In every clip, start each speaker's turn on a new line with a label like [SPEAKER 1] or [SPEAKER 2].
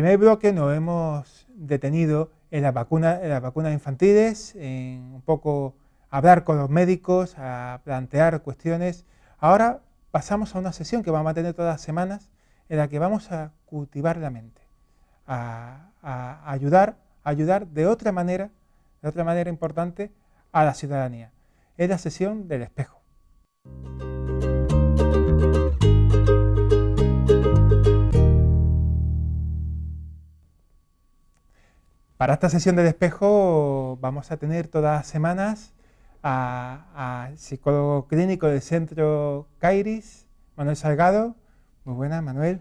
[SPEAKER 1] primer bloque nos hemos detenido en las vacunas infantiles, en un poco hablar con los médicos, a plantear cuestiones. Ahora pasamos a una sesión que vamos a tener todas las semanas, en la que vamos a cultivar la mente, a ayudar de otra manera importante a la ciudadanía. Es la sesión del espejo. Para esta sesión del espejo vamos a tener todas las semanas al psicólogo clínico del Centro Kairis, Manuel Salgado. Muy buenas, Manuel.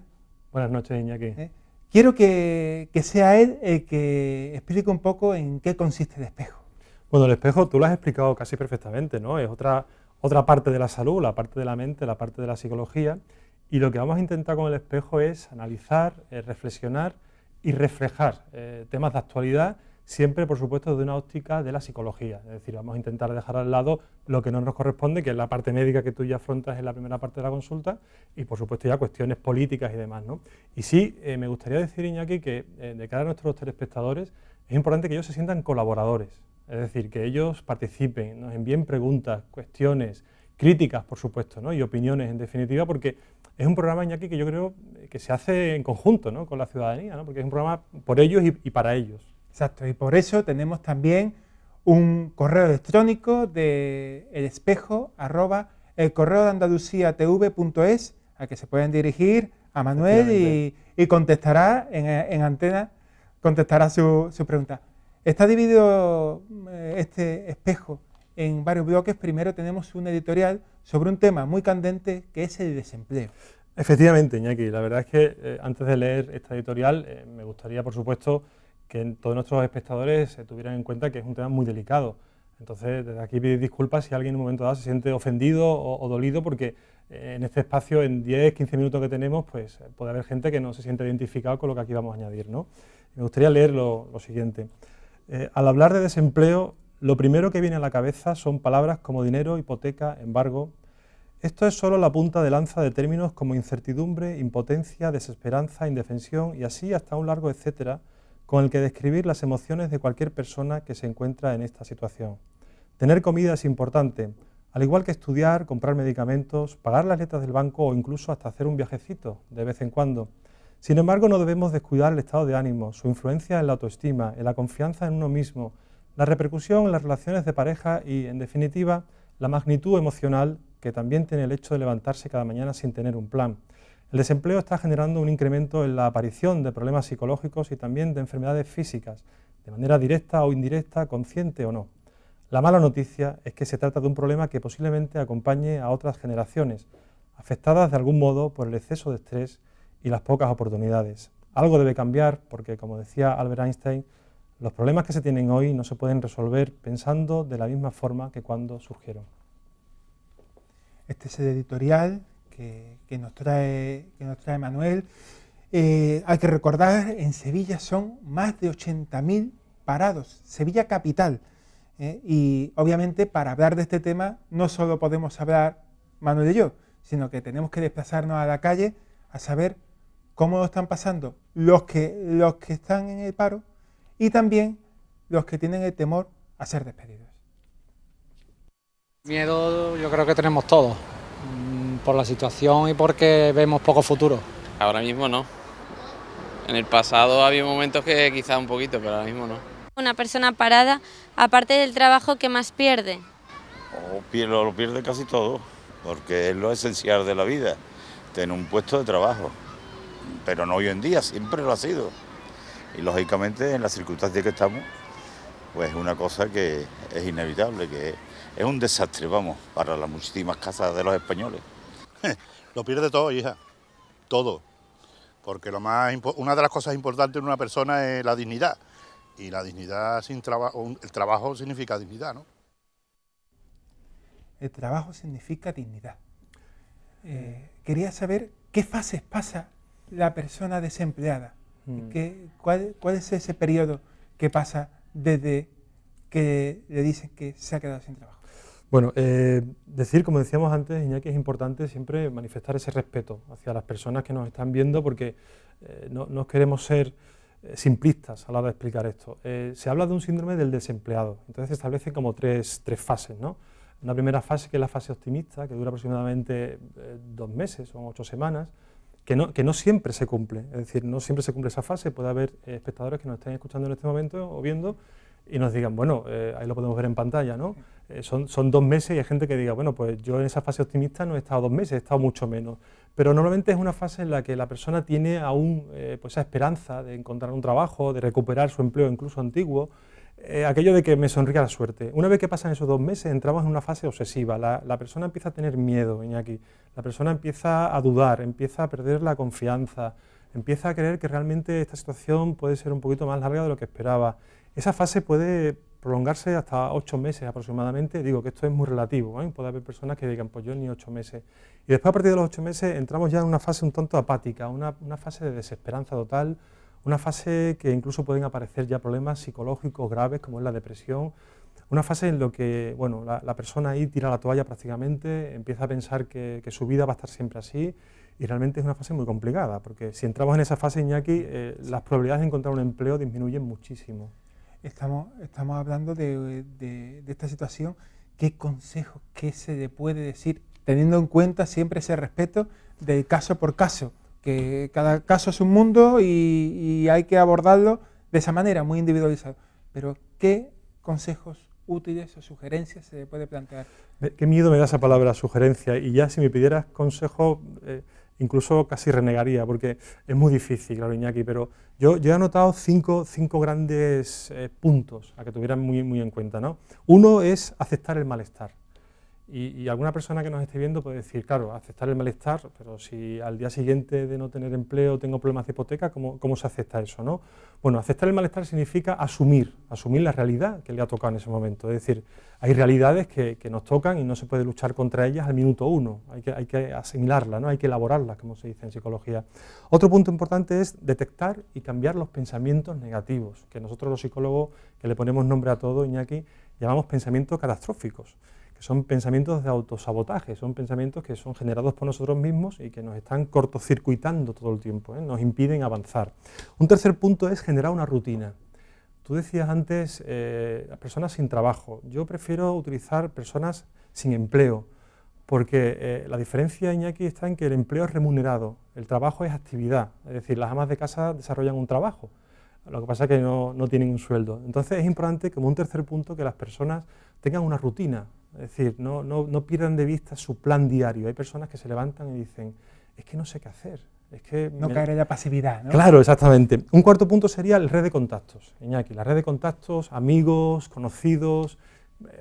[SPEAKER 2] Buenas noches, Iñaki.
[SPEAKER 1] Quiero que sea él el que explique un poco en qué consiste el espejo.
[SPEAKER 2] Bueno, el espejo tú lo has explicado casi perfectamente, ¿no? Es otra parte de la salud, la parte de la mente, la parte de la psicología, y lo que vamos a intentar con el espejo es analizar, reflexionar y reflejar temas de actualidad, siempre, por supuesto, desde una óptica de la psicología. Es decir, vamos a intentar dejar al lado lo que no nos corresponde, que es la parte médica que tú ya afrontas en la primera parte de la consulta, y, por supuesto, ya cuestiones políticas y demás, ¿no? Y sí, me gustaría decir, Iñaki, que de cara a nuestros telespectadores, es importante que ellos se sientan colaboradores, es decir, que ellos participen, nos envíen preguntas, cuestiones, críticas, por supuesto, ¿no? Y opiniones, en definitiva, porque es un programa, Iñaki, que yo creo que se hace en conjunto, ¿no?, con la ciudadanía, ¿no?, porque es un programa por ellos y para ellos.
[SPEAKER 1] Exacto, y por eso tenemos también un correo electrónico de elespejo@elcorreodeandaluciatv.es, al que se pueden dirigir a Manuel y contestará en antena, contestará su pregunta. Está dividido este espejo en varios bloques. Primero tenemos un editorial sobre un tema muy candente, que es el desempleo.
[SPEAKER 2] Efectivamente, Iñaki, la verdad es que antes de leer esta editorial me gustaría, por supuesto, que todos nuestros espectadores tuvieran en cuenta que es un tema muy delicado. Entonces, desde aquí pido disculpas si alguien en un momento dado se siente ofendido o dolido, porque en este espacio, en 10-15 minutos que tenemos, pues puede haber gente que no se siente identificado con lo que aquí vamos a añadir, ¿no? Me gustaría leer lo siguiente. Al hablar de desempleo, lo primero que viene a la cabeza son palabras como dinero, hipoteca, embargo. Esto es solo la punta de lanza de términos como incertidumbre, impotencia, desesperanza, indefensión y así hasta un largo etcétera, con el que describir las emociones de cualquier persona que se encuentra en esta situación. Tener comida es importante, al igual que estudiar, comprar medicamentos, pagar las letras del banco o incluso hasta hacer un viajecito de vez en cuando. Sin embargo, no debemos descuidar el estado de ánimo, su influencia en la autoestima, en la confianza en uno mismo, la repercusión en las relaciones de pareja y, en definitiva, la magnitud emocional que también tiene el hecho de levantarse cada mañana sin tener un plan. El desempleo está generando un incremento en la aparición de problemas psicológicos y también de enfermedades físicas, de manera directa o indirecta, consciente o no. La mala noticia es que se trata de un problema que posiblemente acompañe a otras generaciones, afectadas de algún modo por el exceso de estrés y las pocas oportunidades. Algo debe cambiar porque, como decía Albert Einstein, los problemas que se tienen hoy no se pueden resolver pensando de la misma forma que cuando surgieron.
[SPEAKER 1] Este es el editorial que nos trae Manuel. Hay que recordar, en Sevilla son más de 80.000 parados, Sevilla capital. Y obviamente para hablar de este tema no solo podemos hablar Manuel y yo, sino que tenemos que desplazarnos a la calle a saber cómo lo están pasando los que están en el paro y también los que tienen el temor a ser despedidos.
[SPEAKER 3] Miedo yo creo que tenemos todos, por la situación y porque vemos poco futuro.
[SPEAKER 4] Ahora mismo no. En el pasado había momentos que quizás un poquito, pero ahora mismo no.
[SPEAKER 5] Una persona parada, aparte del trabajo, ¿qué más pierde?
[SPEAKER 6] Lo pierde casi todo, porque es lo esencial de la vida, tener un puesto de trabajo. Pero no hoy en día, siempre lo ha sido. Y lógicamente en las circunstancias que estamos, pues es una cosa que es inevitable, que es un desastre, vamos, para las muchísimas casas de los españoles.
[SPEAKER 7] Lo pierde todo, hija, todo. Porque una de las cosas importantes en una persona es la dignidad. Y la dignidad sin trabajo, el trabajo significa dignidad, ¿no?
[SPEAKER 1] El trabajo significa dignidad. Quería saber qué fases pasa la persona desempleada. ¿Cuál es ese periodo que pasa desde que le dicen que se ha quedado sin trabajo?
[SPEAKER 2] Bueno, decir, como decíamos antes, Iñaki, es importante siempre manifestar ese respeto hacia las personas que nos están viendo, porque no queremos ser simplistas a la hora de explicar esto. Se habla de un síndrome del desempleado, entonces se establecen como tres fases, ¿no? Una primera fase, que es la fase optimista, que dura aproximadamente 2 meses o 8 semanas, que no siempre se cumple, es decir, no siempre se cumple esa fase. Puede haber espectadores que nos estén escuchando en este momento o viendo y nos digan, bueno, ahí lo podemos ver en pantalla, ¿no? Son 2 meses y hay gente que diga, bueno, pues yo en esa fase optimista no he estado 2 meses, he estado mucho menos. Pero normalmente es una fase en la que la persona tiene aún pues esa esperanza de encontrar un trabajo, de recuperar su empleo incluso antiguo, aquello de que me sonría la suerte. Una vez que pasan esos 2 meses entramos en una fase obsesiva, la persona empieza a tener miedo, Iñaki, la persona empieza a dudar, empieza a perder la confianza, empieza a creer que realmente esta situación puede ser un poquito más larga de lo que esperaba. Esa fase puede prolongarse hasta 8 meses aproximadamente. Digo que esto es muy relativo, ¿eh? Puede haber personas que digan, pues yo ni 8 meses. Y después, a partir de los 8 meses, entramos ya en una fase un tanto apática, una fase de desesperanza total, una fase que incluso pueden aparecer ya problemas psicológicos graves, como es la depresión, una fase en la que, bueno, la persona ahí tira la toalla prácticamente, empieza a pensar que su vida va a estar siempre así, y realmente es una fase muy complicada, porque si entramos en esa fase, Iñaki, las probabilidades de encontrar un empleo disminuyen muchísimo.
[SPEAKER 1] Estamos hablando de esta situación. ¿Qué consejos, qué se le puede decir, teniendo en cuenta siempre ese respeto del caso por caso? Que cada caso es un mundo y hay que abordarlo de esa manera, muy individualizado. Pero, ¿qué consejos útiles o sugerencias se le puede plantear?
[SPEAKER 2] Qué miedo me da esa palabra, sugerencia, y ya si me pidieras consejos, incluso casi renegaría, porque es muy difícil, claro, Iñaki, pero yo he anotado cinco grandes puntos a que tuvieran muy en cuenta, ¿no? Uno es aceptar el malestar. Y alguna persona que nos esté viendo puede decir, claro, aceptar el malestar, pero si al día siguiente de no tener empleo tengo problemas de hipoteca, ¿cómo se acepta eso, no? Bueno, aceptar el malestar significa asumir la realidad que le ha tocado en ese momento. Es decir, hay realidades que nos tocan y no se puede luchar contra ellas al minuto 1, hay que asimilarlas, ¿no? Hay que elaborarlas, como se dice en psicología. Otro punto importante es detectar y cambiar los pensamientos negativos, que nosotros los psicólogos, que le ponemos nombre a todo, Iñaki, llamamos pensamientos catastróficos, que son pensamientos de autosabotaje, son pensamientos que son generados por nosotros mismos y que nos están cortocircuitando todo el tiempo, ¿eh? Nos impiden avanzar. Un tercer punto es generar una rutina. Tú decías antes las personas sin trabajo. Yo prefiero utilizar personas sin empleo, porque la diferencia, Iñaki, está en que el empleo es remunerado, el trabajo es actividad, es decir, las amas de casa desarrollan un trabajo. Lo que pasa es que no tienen un sueldo. Entonces es importante, como un tercer punto, que las personas tengan una rutina, es decir, no pierdan de vista su plan diario. Hay personas que se levantan y dicen, es que no sé qué hacer. Es que
[SPEAKER 1] no caer en la pasividad, ¿no?
[SPEAKER 2] Claro, exactamente. Un cuarto punto sería la red de contactos, Iñaki, la red de contactos, amigos, conocidos,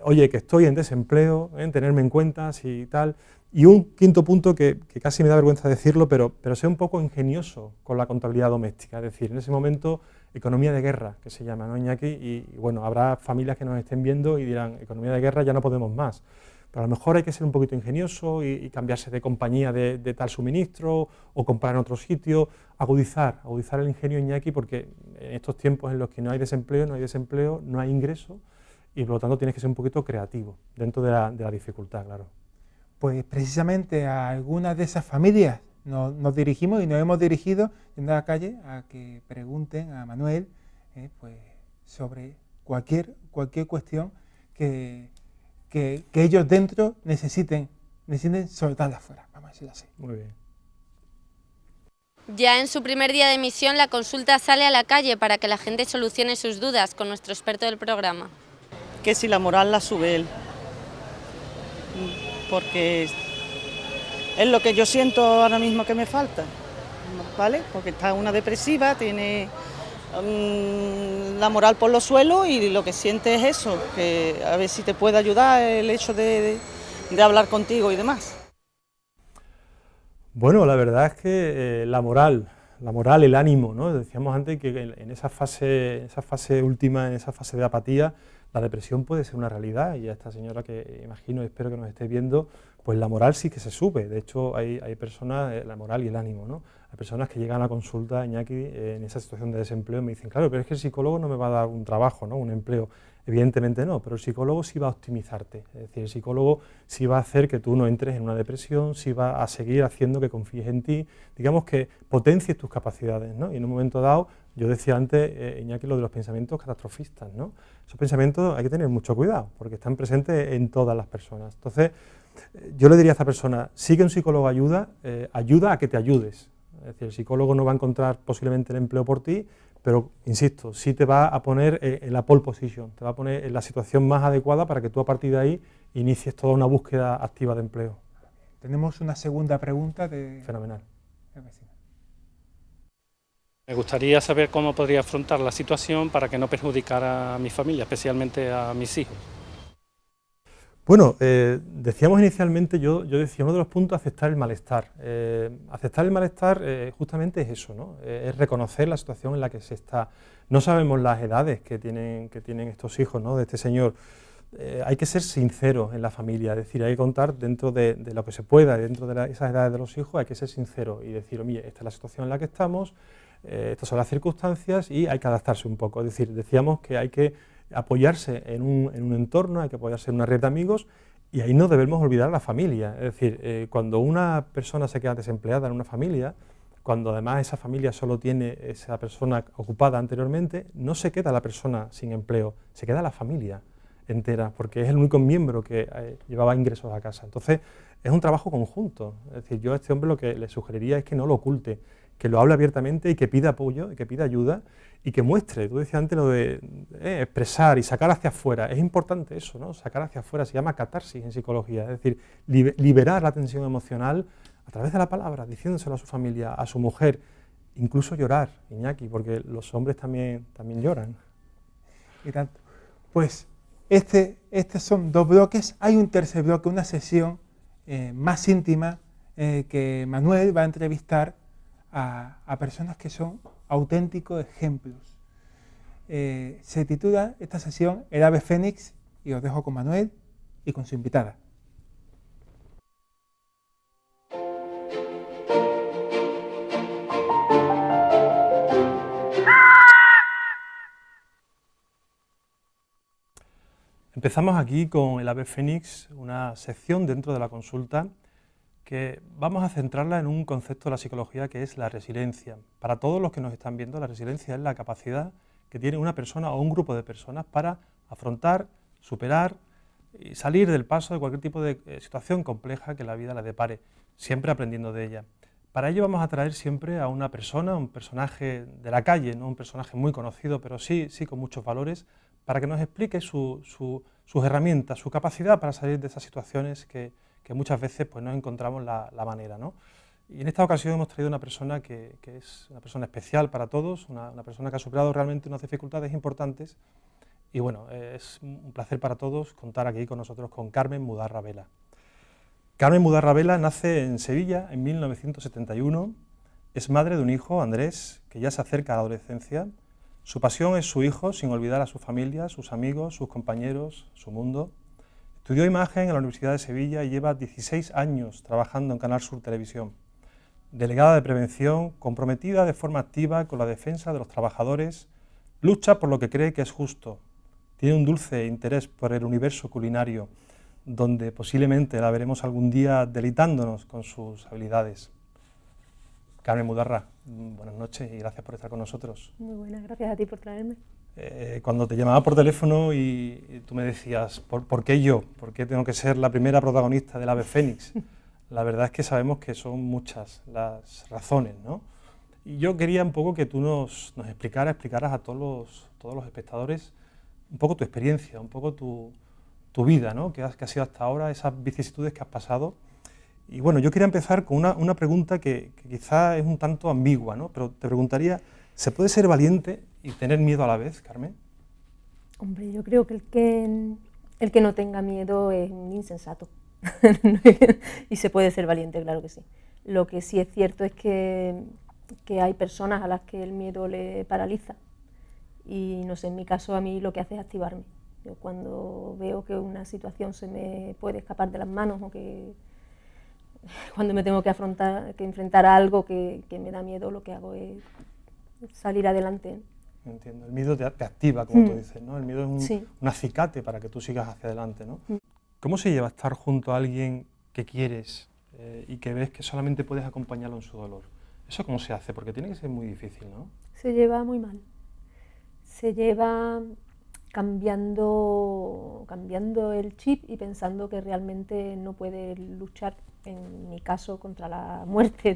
[SPEAKER 2] oye, que estoy en desempleo, tenerme en cuenta, si tal. Y un quinto punto que casi me da vergüenza decirlo, pero sea un poco ingenioso con la contabilidad doméstica, es decir, en ese momento, economía de guerra, que se llama, ¿no, Iñaki? Y bueno, habrá familias que nos estén viendo y dirán, economía de guerra ya no podemos más. Pero a lo mejor hay que ser un poquito ingenioso y cambiarse de compañía de tal suministro o comprar en otro sitio, agudizar el ingenio, Iñaki, porque en estos tiempos en los que no hay desempleo, no hay ingreso y por lo tanto tienes que ser un poquito creativo dentro de la dificultad, claro.
[SPEAKER 1] Pues precisamente a algunas de esas familias nos dirigimos y nos hemos dirigido yendo a la calle a que pregunten a Manuel pues sobre cualquier cuestión que ellos dentro necesiten soltarla afuera, vamos a decirlo así.
[SPEAKER 2] Muy bien.
[SPEAKER 5] Ya en su primer día de emisión, la consulta sale a la calle para que la gente solucione sus dudas con nuestro experto del programa.
[SPEAKER 8] Que si la moral la sube él, porque es lo que yo siento ahora mismo que me falta, ¿vale? Porque está una depresiva, tiene la moral por los suelos y lo que siente es eso, que a ver si te puede ayudar el hecho de hablar contigo y demás.
[SPEAKER 2] Bueno, la verdad es que la moral, el ánimo, ¿no? Decíamos antes que en esa fase última, en esa fase de apatía, la depresión puede ser una realidad y a esta señora que imagino y espero que nos esté viendo, pues la moral sí que se sube. De hecho, hay personas, la moral y el ánimo, ¿no? Hay personas que llegan a la consulta, Iñaki, en esa situación de desempleo y me dicen, claro, pero es que el psicólogo no me va a dar un trabajo, ¿no? Un empleo. Evidentemente no, pero el psicólogo sí va a optimizarte. Es decir, el psicólogo sí va a hacer que tú no entres en una depresión, sí va a seguir haciendo que confíes en ti, digamos que potencies tus capacidades, ¿no? Y en un momento dado, yo decía antes, Iñaki, lo de los pensamientos catastrofistas, ¿no? Esos pensamientos hay que tener mucho cuidado, porque están presentes en todas las personas. Entonces, yo le diría a esta persona, sí que un psicólogo ayuda, ayuda a que te ayudes. Es decir, el psicólogo no va a encontrar posiblemente el empleo por ti, pero, insisto, sí te va a poner en la pole position, te va a poner en la situación más adecuada para que tú a partir de ahí inicies toda una búsqueda activa de empleo.
[SPEAKER 1] Tenemos una segunda pregunta de...
[SPEAKER 2] Fenomenal.
[SPEAKER 9] Me gustaría saber cómo podría afrontar la situación para que no perjudicara a mi familia, especialmente a mis hijos.
[SPEAKER 2] Bueno, decíamos inicialmente, yo decía, uno de los puntos, aceptar el malestar. Aceptar el malestar justamente es eso, ¿no? Es reconocer la situación en la que se está. No sabemos las edades que tienen estos hijos, ¿no? De este señor. Hay que ser sinceros en la familia, es decir, hay que contar dentro de lo que se pueda, dentro de esas edades de los hijos, hay que ser sinceros y decir, mire, esta es la situación en la que estamos, estas son las circunstancias y hay que adaptarse un poco. Es decir, decíamos que hay que apoyarse en un entorno, hay que apoyarse en una red de amigos y ahí no debemos olvidar a la familia. Es decir, cuando una persona se queda desempleada en una familia, cuando además esa familia solo tiene esa persona ocupada anteriormente, no se queda la persona sin empleo, se queda la familia entera, porque es el único miembro que llevaba ingresos a casa. Entonces, es un trabajo conjunto. Es decir, yo a este hombre lo que le sugeriría es que no lo oculte, que lo hable abiertamente y que pida apoyo, y que pida ayuda, y que muestre. Tú decías antes lo de expresar y sacar hacia afuera. Es importante eso, ¿no? Sacar hacia afuera, se llama catarsis en psicología, es decir, liberar la tensión emocional a través de la palabra, diciéndoselo a su familia, a su mujer, incluso llorar, Iñaki, porque los hombres también lloran.
[SPEAKER 1] Y tanto. Pues estos son dos bloques. Hay un tercer bloque, una sesión más íntima que Manuel va a entrevistar a personas que son auténticos ejemplos. Se titula esta sesión El ave fénix y os dejo con Manuel y con su invitada.
[SPEAKER 2] Empezamos aquí con el ave fénix, una sección dentro de la consulta que vamos a centrarla en un concepto de la psicología que es la resiliencia. Para todos los que nos están viendo, la resiliencia es la capacidad que tiene una persona o un grupo de personas para afrontar, superar y salir del paso de cualquier tipo de situación compleja que la vida le depare, siempre aprendiendo de ella. Para ello vamos a traer siempre a una persona, un personaje de la calle, no un personaje muy conocido, pero sí con muchos valores, para que nos explique sus herramientas, su capacidad para salir de esas situaciones que muchas veces pues, no encontramos la manera, ¿no? Y en esta ocasión hemos traído una persona que es una persona especial para todos, una persona que ha superado realmente unas dificultades importantes y bueno, es un placer para todos contar aquí con nosotros con Carmen Mudarra Vela. Carmen Mudarra Vela nace en Sevilla en 1971, es madre de un hijo, Andrés, que ya se acerca a la adolescencia. Su pasión es su hijo, sin olvidar a su familia, sus amigos, sus compañeros, su mundo. Estudió imagen en la Universidad de Sevilla y lleva 16 años trabajando en Canal Sur Televisión. Delegada de prevención, comprometida de forma activa con la defensa de los trabajadores, lucha por lo que cree que es justo. Tiene un dulce interés por el universo culinario, donde posiblemente la veremos algún día deleitándonos con sus habilidades. Carmen Mudarra, buenas noches y gracias por estar con nosotros.
[SPEAKER 10] Muy buenas, gracias a ti por traerme.
[SPEAKER 2] Cuando te llamaba por teléfono y tú me decías, ¿por qué yo? ¿Por qué tengo que ser la primera protagonista del ave fénix? La verdad es que sabemos que son muchas las razones, ¿no? Y yo quería un poco que tú nos explicaras a todos los espectadores un poco tu experiencia, un poco tu vida, ¿no? Que ha sido hasta ahora, esas vicisitudes que has pasado. Y bueno, yo quería empezar con una pregunta que quizá es un tanto ambigua, ¿no? Pero te preguntaría, ¿se puede ser valiente y tener miedo a la vez, Carmen?
[SPEAKER 10] Hombre, yo creo que el que no tenga miedo es un insensato. Y se puede ser valiente, claro que sí. Lo que sí es cierto es que hay personas a las que el miedo le paraliza. Y no sé, en mi caso a mí lo que hace es activarme. Yo cuando veo que una situación se me puede escapar de las manos o que cuando me tengo que enfrentar a algo que me da miedo, lo que hago es salir adelante.
[SPEAKER 2] Entiendo, el miedo te activa, como tú dices, ¿no? El miedo es un acicate para que tú sigas hacia adelante, ¿no? ¿Cómo se lleva estar junto a alguien que quieres y que ves que solamente puedes acompañarlo en su dolor? ¿Eso cómo se hace? Porque tiene que ser muy difícil, ¿no?
[SPEAKER 10] Se lleva muy mal. Se lleva cambiando el chip y pensando que realmente no puede luchar, en mi caso, contra la muerte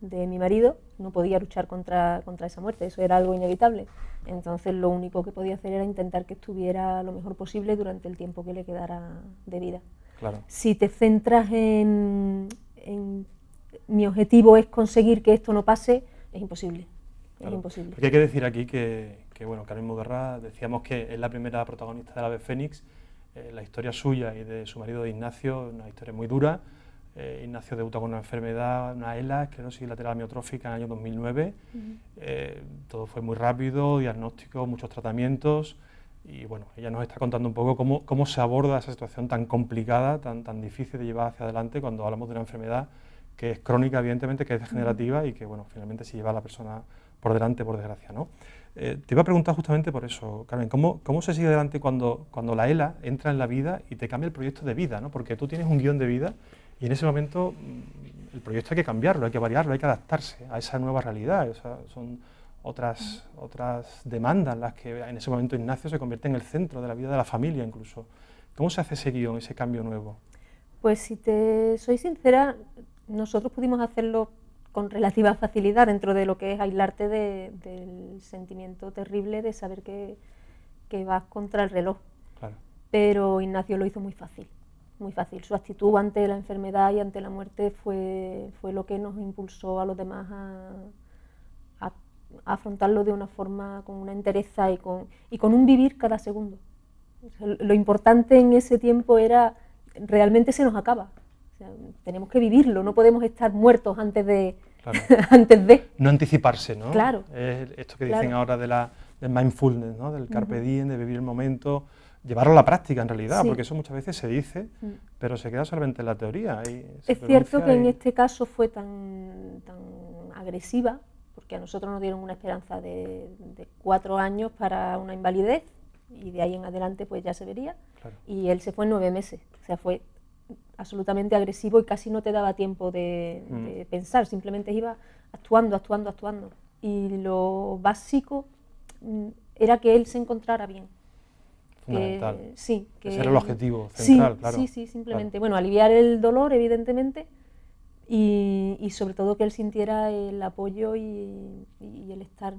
[SPEAKER 10] de mi marido. No podía luchar contra esa muerte, eso era algo inevitable. Entonces lo único que podía hacer era intentar que estuviera lo mejor posible durante el tiempo que le quedara de vida.
[SPEAKER 2] Claro.
[SPEAKER 10] Si te centras en mi objetivo es conseguir que esto no pase, es imposible.
[SPEAKER 2] Claro.
[SPEAKER 10] Es imposible.
[SPEAKER 2] Porque hay que decir aquí que bueno, Carmen Muguerra, decíamos que es la primera protagonista del Ave Fénix. La historia suya y de su marido de Ignacio, una historia muy dura. Ignacio debutó con una enfermedad, una ELA, esclerosis lateral amiotrófica, en el año 2009. Todo fue muy rápido, diagnóstico, muchos tratamientos. Y bueno, ella nos está contando un poco cómo se aborda esa situación tan complicada, tan difícil de llevar hacia adelante cuando hablamos de una enfermedad que es crónica, evidentemente, que es degenerativa y que bueno, finalmente se lleva a la persona por delante, por desgracia, ¿no? Te iba a preguntar justamente por eso, Carmen, ¿cómo se sigue adelante cuando la ELA entra en la vida y te cambia el proyecto de vida, ¿no? Porque tú tienes un guión de vida y en ese momento el proyecto hay que cambiarlo, hay que variarlo, hay que adaptarse a esa nueva realidad. O sea, son otras demandas las que en ese momento Ignacio se convierte en el centro de la vida de la familia incluso. ¿Cómo se hace ese guión, ese cambio nuevo?
[SPEAKER 10] Pues si te soy sincera, nosotros pudimos hacerlo con relativa facilidad dentro de lo que es aislarte del sentimiento terrible de saber que vas contra el reloj. Claro. Pero Ignacio lo hizo muy fácil, muy fácil. Su actitud ante la enfermedad y ante la muerte fue lo que nos impulsó a los demás a afrontarlo de una forma, con una entereza y con un vivir cada segundo. O sea, lo importante en ese tiempo era, realmente se nos acaba. O sea, tenemos que vivirlo, no podemos estar muertos antes de...
[SPEAKER 2] Claro.
[SPEAKER 10] antes de...
[SPEAKER 2] No anticiparse, ¿no?
[SPEAKER 10] Claro.
[SPEAKER 2] Esto que dicen ahora del mindfulness, ¿no? Del carpe diem, de vivir el momento, llevarlo a la práctica en realidad, porque eso muchas veces se dice, pero se queda solamente en la teoría.
[SPEAKER 10] Es cierto que en este caso fue tan agresiva, porque a nosotros nos dieron una esperanza de 4 años para una invalidez, y de ahí en adelante pues ya se vería, claro. Y él se fue en 9 meses, o sea, fue absolutamente agresivo y casi no te daba tiempo de pensar, simplemente iba actuando. Y lo básico era que él se encontrara bien.
[SPEAKER 2] Fundamental.
[SPEAKER 10] Sí.
[SPEAKER 2] Ese era el objetivo central, claro.
[SPEAKER 10] Sí, simplemente. Claro. Bueno, aliviar el dolor, evidentemente, y sobre todo que él sintiera el apoyo y el estar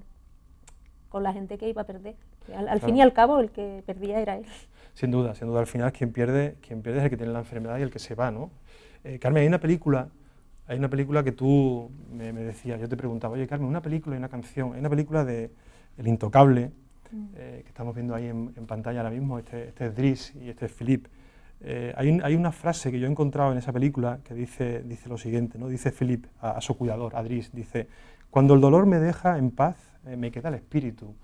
[SPEAKER 10] con la gente que iba a perder. Al fin y al cabo, el que perdía era él.
[SPEAKER 2] Sin duda, al final quien pierde es el que tiene la enfermedad y el que se va, ¿no? Carmen, hay una película que tú me decías, yo te preguntaba, oye Carmen, una película y una canción, hay una película de El Intocable, que estamos viendo ahí en pantalla ahora mismo, este es Driss y este es Philippe. Hay una frase que yo he encontrado en esa película que dice lo siguiente, ¿no? Dice Philippe a su cuidador, a Driss, dice, cuando el dolor me deja en paz, me queda el espíritu.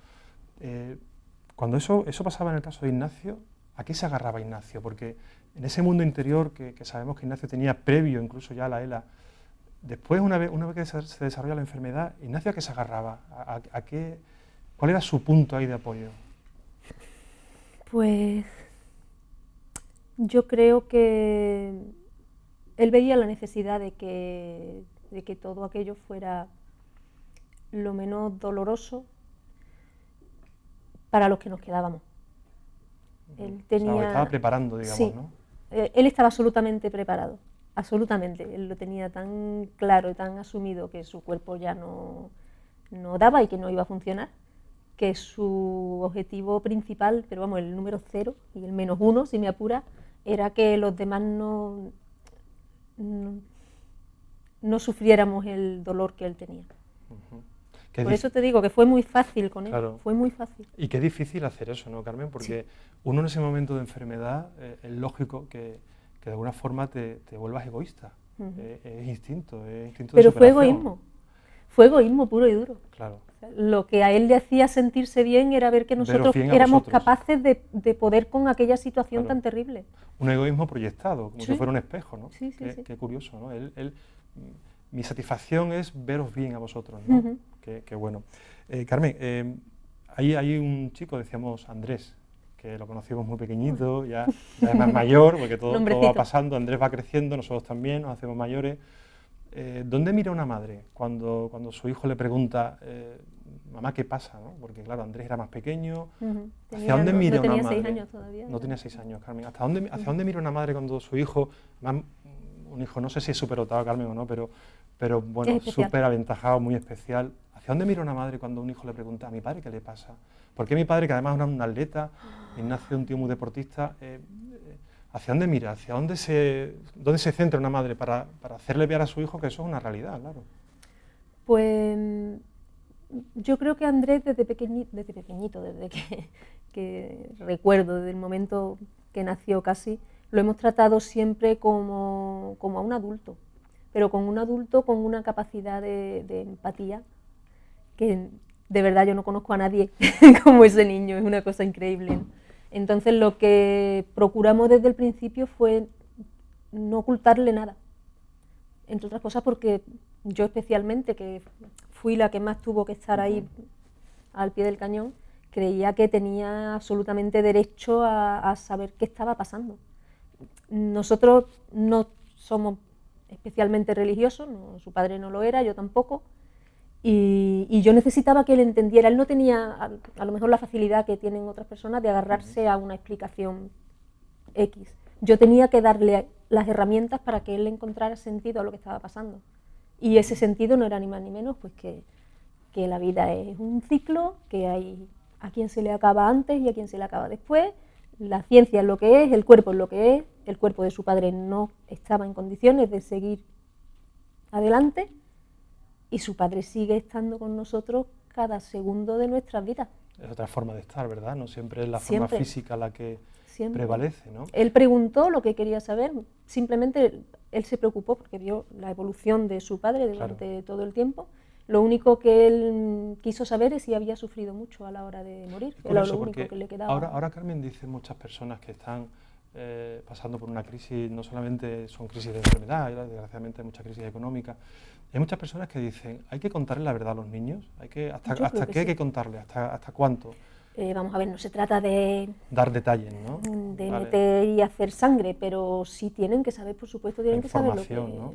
[SPEAKER 2] Cuando eso pasaba en el caso de Ignacio, ¿a qué se agarraba Ignacio? Porque en ese mundo interior que sabemos que Ignacio tenía previo incluso ya a la ELA, después una vez que se desarrolla la enfermedad, ¿Ignacio a qué se agarraba? ¿Cuál era su punto ahí de apoyo?
[SPEAKER 10] Pues yo creo que él veía la necesidad de que todo aquello fuera lo menos doloroso para los que nos quedábamos. Él tenía...
[SPEAKER 2] O sea, estaba preparando, digamos,
[SPEAKER 10] sí,
[SPEAKER 2] ¿no?
[SPEAKER 10] Él estaba absolutamente preparado, absolutamente. Él lo tenía tan claro y tan asumido que su cuerpo ya no daba y que no iba a funcionar, que su objetivo principal, pero vamos, el número 0 y el -1, si me apura, era que los demás no sufriéramos el dolor que él tenía. Por eso te digo que fue muy fácil con él, claro. Fue muy fácil.
[SPEAKER 2] Y qué difícil hacer eso, ¿no, Carmen? Porque uno en ese momento de enfermedad es lógico que de alguna forma te vuelvas egoísta. Es instinto de
[SPEAKER 10] Pero
[SPEAKER 2] superación.
[SPEAKER 10] fue egoísmo puro y duro.
[SPEAKER 2] Claro.
[SPEAKER 10] Lo que a él le hacía sentirse bien era ver que nosotros éramos capaces de poder con aquella situación tan terrible.
[SPEAKER 2] Un egoísmo proyectado, como si fuera un espejo, ¿no?
[SPEAKER 10] Sí, sí,
[SPEAKER 2] Qué curioso, ¿no? Mi satisfacción es veros bien a vosotros, ¿no? Qué bueno. Carmen, hay un chico, decíamos Andrés, que lo conocimos muy pequeñito, ya es más mayor, porque todo va pasando, Andrés va creciendo, nosotros también nos hacemos mayores. ¿Dónde mira una madre cuando su hijo le pregunta, mamá, ¿qué pasa? ¿No? Porque claro, Andrés era más pequeño. ¿Hacia dónde mira una madre?
[SPEAKER 10] No tenía 6 años todavía.
[SPEAKER 2] No tenía 6 años, Carmen. ¿Hacia dónde mira una madre cuando su hijo, un hijo, no sé si es superdotado, Carmen, o no, pero bueno, súper aventajado, muy especial? ¿Hacia dónde mira una madre cuando un hijo le pregunta, a mi padre qué le pasa? Porque mi padre, que además era un atleta, Ignacio, un tío muy deportista, ¿hacia dónde mira? ¿Hacia dónde se centra una madre para hacerle ver a su hijo que eso es una realidad, claro?
[SPEAKER 10] Pues yo creo que Andrés desde pequeñito, desde que recuerdo, desde el momento que nació casi, lo hemos tratado siempre como a un adulto, pero con un adulto con una capacidad de empatía que de verdad yo no conozco a nadie como ese niño, es una cosa increíble, ¿no? Entonces lo que procuramos desde el principio fue no ocultarle nada, entre otras cosas porque yo especialmente, que fui la que más tuvo que estar ahí al pie del cañón, creía que tenía absolutamente derecho a saber qué estaba pasando. Nosotros no somos especialmente religiosos, su padre no lo era, yo tampoco, y yo necesitaba que él entendiera. Él no tenía a lo mejor la facilidad que tienen otras personas de agarrarse a una explicación X. Yo tenía que darle las herramientas para que él le encontrara sentido a lo que estaba pasando. Y ese sentido no era ni más ni menos pues que la vida es un ciclo, que hay a quien se le acaba antes y a quien se le acaba después. La ciencia es lo que es, el cuerpo es lo que es. El cuerpo de su padre no estaba en condiciones de seguir adelante y su padre sigue estando con nosotros cada segundo de nuestras vidas.
[SPEAKER 2] Es otra forma de estar, ¿verdad? No siempre es la forma física la que prevalece, ¿no?
[SPEAKER 10] Él preguntó lo que quería saber, simplemente él se preocupó porque vio la evolución de su padre durante todo el tiempo. Lo único que él quiso saber es si había sufrido mucho a la hora de morir, era lo único que le quedaba.
[SPEAKER 2] Ahora Carmen, dice muchas personas que están pasando por una crisis, no solamente son crisis de enfermedad, desgraciadamente hay mucha crisis económica. Hay muchas personas que dicen, hay que contarle la verdad a los niños, ¿hasta qué hay que contarle? ¿Hasta cuánto?
[SPEAKER 10] Vamos a ver, no se trata de
[SPEAKER 2] dar detalles, ¿no?
[SPEAKER 10] De meter y hacer sangre, pero sí tienen que saber, por supuesto, tienen que saber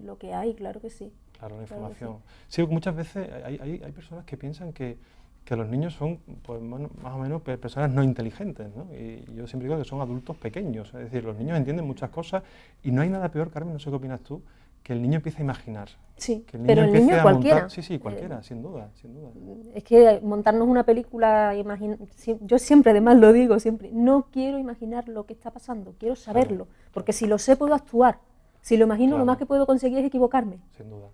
[SPEAKER 10] lo que hay, claro que sí.
[SPEAKER 2] Claro, la información. Sí, muchas veces hay personas que piensan que los niños son, pues, más o menos personas no inteligentes, ¿no? Y yo siempre digo que son adultos pequeños, es decir, los niños entienden muchas cosas y no hay nada peor, Carmen, no sé qué opinas tú, que el niño empiece a imaginar.
[SPEAKER 10] Sí,
[SPEAKER 2] que el
[SPEAKER 10] pero el niño cualquiera.
[SPEAKER 2] Sí, cualquiera, sin duda.
[SPEAKER 10] Es que montarnos una película, yo siempre, además lo digo, siempre, no quiero imaginar lo que está pasando, quiero saberlo, porque si lo sé puedo actuar, si lo imagino lo más que puedo conseguir es equivocarme.
[SPEAKER 2] Sin duda.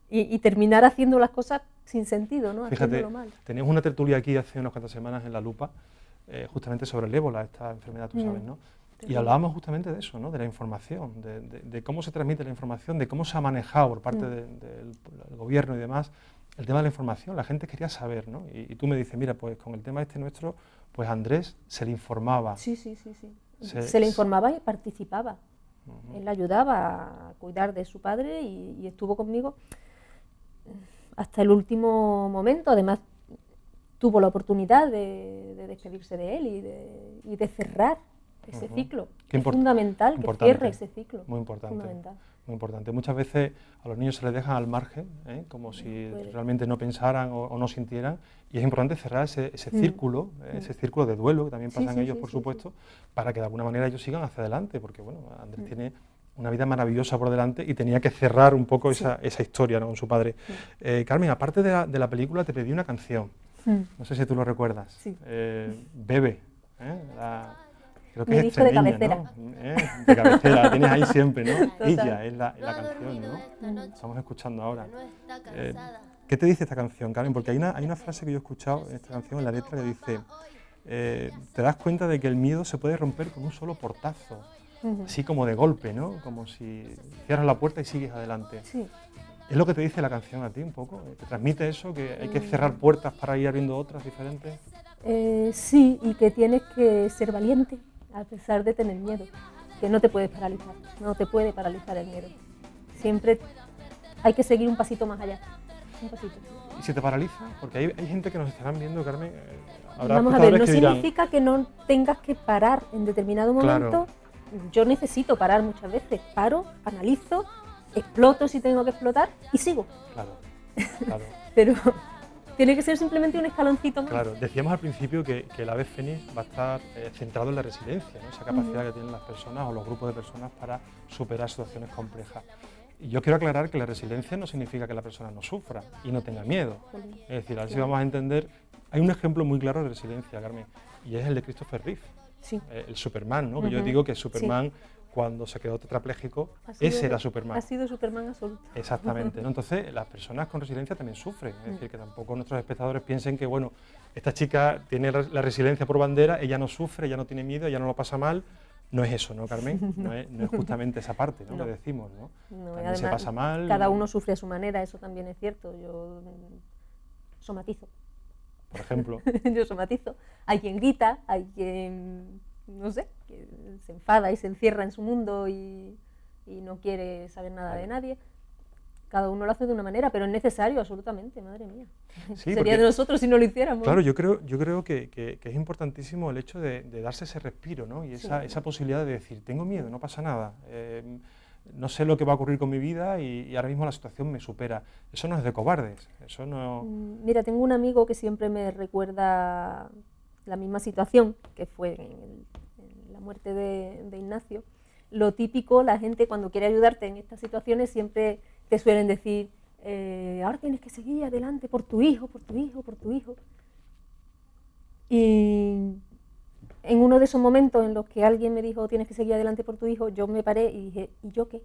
[SPEAKER 10] Y terminar haciendo las cosas sin sentido, ¿no?
[SPEAKER 2] Fíjate,
[SPEAKER 10] mal.
[SPEAKER 2] Teníamos una tertulia aquí hace unas cuantas semanas en La Lupa, justamente sobre el ébola, esta enfermedad, tú sabes, ¿no? Y hablábamos justamente de eso, ¿no? De la información, de cómo se transmite la información, de cómo se ha manejado por parte del gobierno y demás el tema de la información. La gente quería saber, ¿no? Y tú me dices, mira, pues con el tema este nuestro, pues a Andrés se le informaba.
[SPEAKER 10] Sí. Se le informaba y participaba. Él ayudaba a cuidar de su padre y estuvo conmigo hasta el último momento. Además, tuvo la oportunidad de despedirse de él y de cerrar ese ciclo. Es fundamental que cierre ese ciclo.
[SPEAKER 2] Muy importante. Muy importante. Muchas veces a los niños se les deja al margen, como si realmente no pensaran o no sintieran, y es importante cerrar ese círculo, ese círculo de duelo que también pasan ellos, por supuesto, para que de alguna manera ellos sigan hacia adelante, porque bueno, Andrés tiene una vida maravillosa por delante y tenía que cerrar un poco esa historia, ¿no? Con su padre. Carmen, aparte de la película, te pedí una canción. No sé si tú lo recuerdas. Bebe. Creo que
[SPEAKER 10] mi
[SPEAKER 2] es
[SPEAKER 10] disco de
[SPEAKER 2] cabecera, ¿no? De cabecera, la tienes ahí siempre, ¿no? Ella es la canción, ¿no? Estamos escuchando ahora. ¿Qué te dice esta canción, Carmen? Porque hay una frase que yo he escuchado en esta canción, en la letra, que dice, te das cuenta de que el miedo se puede romper con un solo portazo, así como de golpe, ¿no? Como si cierras la puerta y sigues adelante.
[SPEAKER 10] Sí.
[SPEAKER 2] ¿Es lo que te dice la canción a ti un poco? ¿Te transmite eso, que hay que cerrar puertas para ir abriendo otras diferentes?
[SPEAKER 10] Sí, y que tienes que ser valiente a pesar de tener miedo, que no te puedes paralizar, no te puede paralizar el miedo. Siempre hay que seguir un pasito más allá, un pasito.
[SPEAKER 2] ¿Y si te paraliza? Porque hay gente que nos estarán viendo, Carmen, habrá
[SPEAKER 10] Vamos a ver, no
[SPEAKER 2] que dirán,
[SPEAKER 10] significa que no tengas que parar en determinado momento.
[SPEAKER 2] Claro.
[SPEAKER 10] Yo necesito parar muchas veces, paro, analizo, exploto si tengo que explotar y sigo.
[SPEAKER 2] Claro, claro.
[SPEAKER 10] Pero tiene que ser simplemente un escaloncito más.
[SPEAKER 2] Claro, decíamos al principio que el ave fénix va a estar centrado en la resiliencia, ¿no? Esa capacidad que tienen las personas o los grupos de personas para superar situaciones complejas. Y yo quiero aclarar que la resiliencia no significa que la persona no sufra y no tenga miedo. Es decir, a ver si vamos a entender, hay un ejemplo muy claro de resiliencia, Carmen, y es el de Christopher Reeve, el Superman, ¿no? Que yo digo que Superman, cuando se quedó tetrapléjico, ese era Superman.
[SPEAKER 10] Ha sido Superman absoluto.
[SPEAKER 2] Exactamente, ¿no? Entonces las personas con resiliencia también sufren, es decir, que tampoco nuestros espectadores piensen que, bueno, esta chica tiene la resiliencia por bandera, ella no sufre, ella no tiene miedo, ella no lo pasa mal. No es eso, ¿no, Carmen? No es justamente esa parte, ¿no? Que decimos, ¿no?
[SPEAKER 10] No,
[SPEAKER 2] también se pasa mal.
[SPEAKER 10] Cada uno sufre a su manera, eso también es cierto. Yo somatizo.
[SPEAKER 2] Por ejemplo.
[SPEAKER 10] Yo somatizo. Hay quien grita, hay quien, no sé, que se enfada y se encierra en su mundo y no quiere saber nada de nadie. Cada uno lo hace de una manera, pero es necesario, absolutamente, madre mía.
[SPEAKER 2] Sí,
[SPEAKER 10] sería de nosotros si no lo hiciéramos.
[SPEAKER 2] Claro, yo creo que es importantísimo el hecho de darse ese respiro, ¿no? Y esa posibilidad de decir, tengo miedo, no pasa nada, no sé lo que va a ocurrir con mi vida y ahora mismo la situación me supera. Eso no es de cobardes, eso no...
[SPEAKER 10] Mira, tengo un amigo que siempre me recuerda la misma situación, que fue en la muerte de Ignacio. Lo típico, la gente cuando quiere ayudarte en estas situaciones siempre te suelen decir, ahora tienes que seguir adelante por tu hijo, por tu hijo, por tu hijo. Y en uno de esos momentos en los que alguien me dijo, tienes que seguir adelante por tu hijo, yo me paré y dije, ¿y yo qué?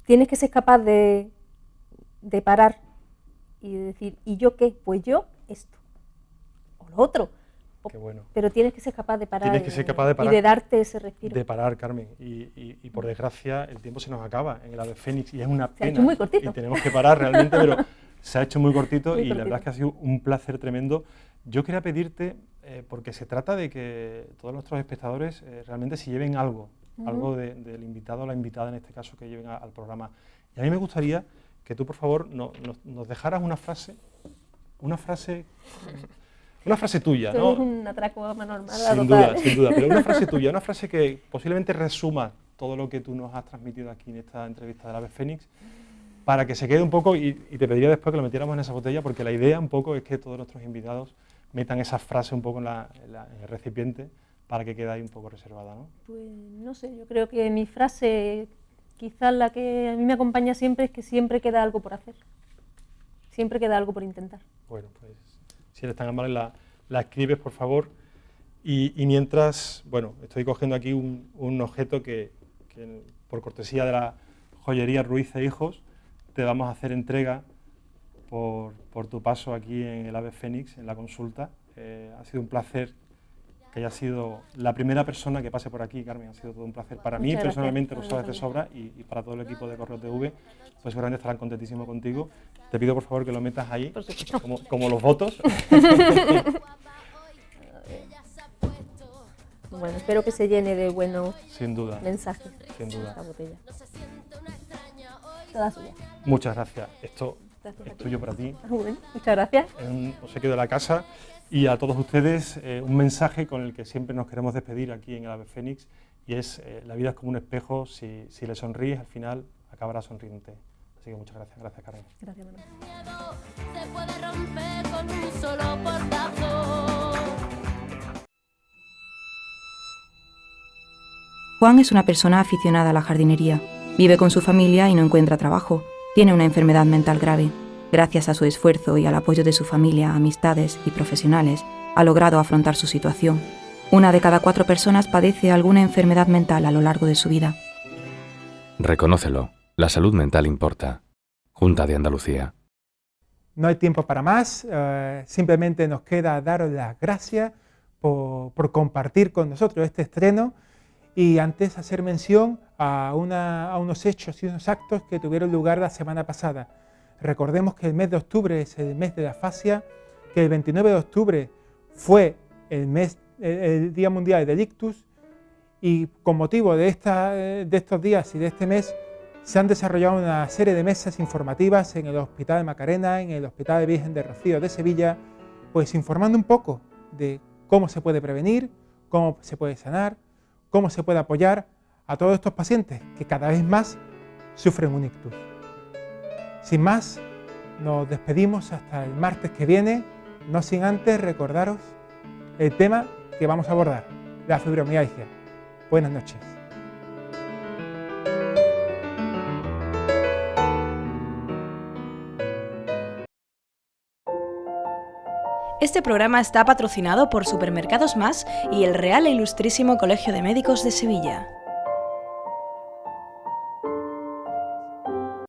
[SPEAKER 10] Tienes que ser capaz de parar y de decir, ¿y yo qué? Pues yo esto, o lo otro.
[SPEAKER 2] Qué bueno.
[SPEAKER 10] Pero tienes que ser capaz de parar,
[SPEAKER 2] tienes que ser capaz de parar
[SPEAKER 10] y de darte ese respiro.
[SPEAKER 2] De parar, Carmen. Y por desgracia el tiempo se nos acaba en el ave fénix y es una pena.
[SPEAKER 10] Se ha hecho muy cortito.
[SPEAKER 2] Y tenemos que parar realmente, pero se ha hecho muy cortito y la verdad es que ha sido un placer tremendo. Yo quería pedirte, porque se trata de que todos nuestros espectadores realmente se lleven algo, algo del invitado o la invitada en este caso que lleven al programa. Y a mí me gustaría que tú, por favor, nos dejaras una frase tuya, ¿no?
[SPEAKER 10] Es un atraco a mano armada.
[SPEAKER 2] Sin duda, pero una frase tuya, una frase que posiblemente resuma todo lo que tú nos has transmitido aquí en esta entrevista del ave fénix, para que se quede un poco, y te pediría después que lo metiéramos en esa botella, porque la idea un poco es que todos nuestros invitados metan esa frase un poco en el recipiente, para que quede ahí un poco reservada, ¿no?
[SPEAKER 10] Pues no sé, yo creo que mi frase, quizás la que a mí me acompaña siempre, es que siempre queda algo por hacer, siempre queda algo por intentar.
[SPEAKER 2] Bueno, pues si eres tan amable, la escribes, por favor. Y mientras, bueno, estoy cogiendo aquí un objeto que por cortesía de la joyería Ruiz e Hijos, te vamos a hacer entrega por tu paso aquí en el ave fénix, en la consulta. Ha sido un placer que hayas sido la primera persona que pase por aquí, Carmen. Ha sido todo un placer para mí, personalmente, lo sabes de sobra, y para todo el equipo de Correo TV, pues seguramente estarán contentísimos contigo. Te pido, por favor, que lo metas ahí, como los votos.
[SPEAKER 10] Bueno, espero que se llene de buenos mensajes.
[SPEAKER 2] Sin duda.
[SPEAKER 10] Esta botella. Toda suya.
[SPEAKER 2] Muchas gracias. Esto es tuyo para ti.
[SPEAKER 10] Bueno, muchas gracias.
[SPEAKER 2] Es un obsequio de la casa. Y a todos ustedes un mensaje con el que siempre nos queremos despedir aquí en el ave fénix, y es la vida es como un espejo, si le sonríes al final acabará sonriente. Así que muchas gracias. Gracias, Carmen.
[SPEAKER 10] Gracias, Manuel.
[SPEAKER 11] Se puede romper con un solo portazo.
[SPEAKER 12] Juan es una persona aficionada a la jardinería. Vive con su familia y no encuentra trabajo. Tiene una enfermedad mental grave. Gracias a su esfuerzo y al apoyo de su familia, amistades y profesionales, ha logrado afrontar su situación. 1 de cada 4 personas padece alguna enfermedad mental a lo largo de su vida.
[SPEAKER 13] Reconócelo. La salud mental importa. Junta de Andalucía.
[SPEAKER 1] No hay tiempo para más. Simplemente nos queda daros las gracias por compartir con nosotros este estreno Y antes hacer mención a unos hechos y unos actos que tuvieron lugar la semana pasada. Recordemos que el mes de octubre es el mes de la afasia, que el 29 de octubre fue el Día Mundial del Ictus, y con motivo de estos días y de este mes se han desarrollado una serie de mesas informativas en el Hospital de Macarena, en el Hospital de Virgen de Rocío de Sevilla, pues informando un poco de cómo se puede prevenir, cómo se puede sanar, cómo se puede apoyar a todos estos pacientes que cada vez más sufren un ictus. Sin más, nos despedimos hasta el martes que viene, no sin antes recordaros el tema que vamos a abordar, la fibromialgia. Buenas noches.
[SPEAKER 14] Este programa está patrocinado por Supermercados Más y el Real e Ilustrísimo Colegio de Médicos de Sevilla.